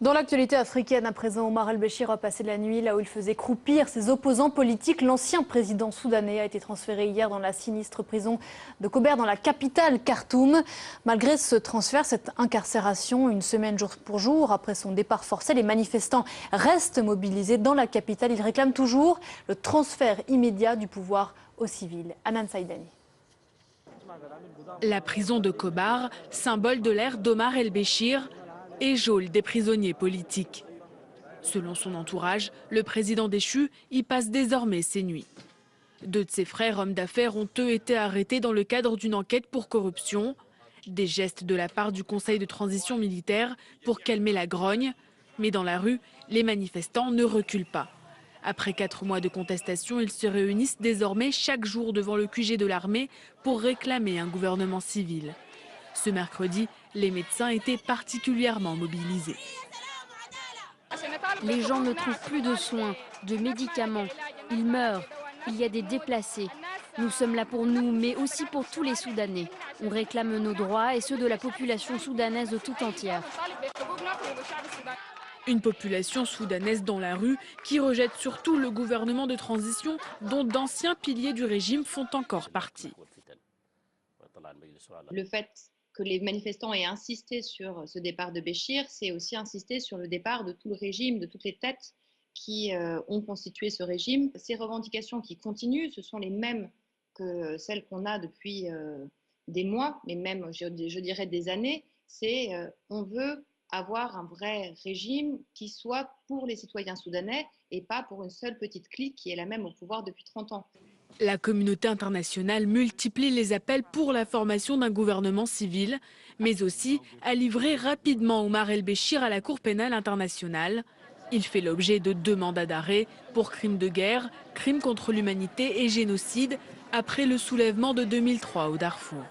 Dans l'actualité africaine, à présent, Omar el-Béchir a passé la nuit là où il faisait croupir ses opposants politiques. L'ancien président soudanais a été transféré hier dans la sinistre prison de Kober, dans la capitale Khartoum. Malgré ce transfert, cette incarcération, une semaine jour pour jour, après son départ forcé, les manifestants restent mobilisés dans la capitale. Ils réclament toujours le transfert immédiat du pouvoir aux civils. Anan Saïdani. La prison de Kobar, symbole de l'ère d'Omar el-Béchir, et geôle des prisonniers politiques. Selon son entourage, le président déchu y passe désormais ses nuits. 2 de ses frères hommes d'affaires ont eux été arrêtés dans le cadre d'une enquête pour corruption. Des gestes de la part du Conseil de transition militaire pour calmer la grogne. Mais dans la rue, les manifestants ne reculent pas. Après 4 mois de contestation, ils se réunissent désormais chaque jour devant le QG de l'armée pour réclamer un gouvernement civil. Ce mercredi, les médecins étaient particulièrement mobilisés. Les gens ne trouvent plus de soins, de médicaments. Ils meurent. Il y a des déplacés. Nous sommes là pour nous, mais aussi pour tous les Soudanais. On réclame nos droits et ceux de la population soudanaise tout entière. Une population soudanaise dans la rue qui rejette surtout le gouvernement de transition dont d'anciens piliers du régime font encore partie. Le fait que les manifestants aient insisté sur ce départ de Béchir, c'est aussi insister sur le départ de tout le régime, de toutes les têtes qui ont constitué ce régime. Ces revendications qui continuent, ce sont les mêmes que celles qu'on a depuis des mois, mais même, je dirais, des années. C'est on veut avoir un vrai régime qui soit pour les citoyens soudanais et pas pour une seule petite clique qui est la même au pouvoir depuis 30 ans. La communauté internationale multiplie les appels pour la formation d'un gouvernement civil, mais aussi à livrer rapidement Omar el-Béchir à la Cour pénale internationale. Il fait l'objet de 2 mandats d'arrêt pour crimes de guerre, crimes contre l'humanité et génocide après le soulèvement de 2003 au Darfour.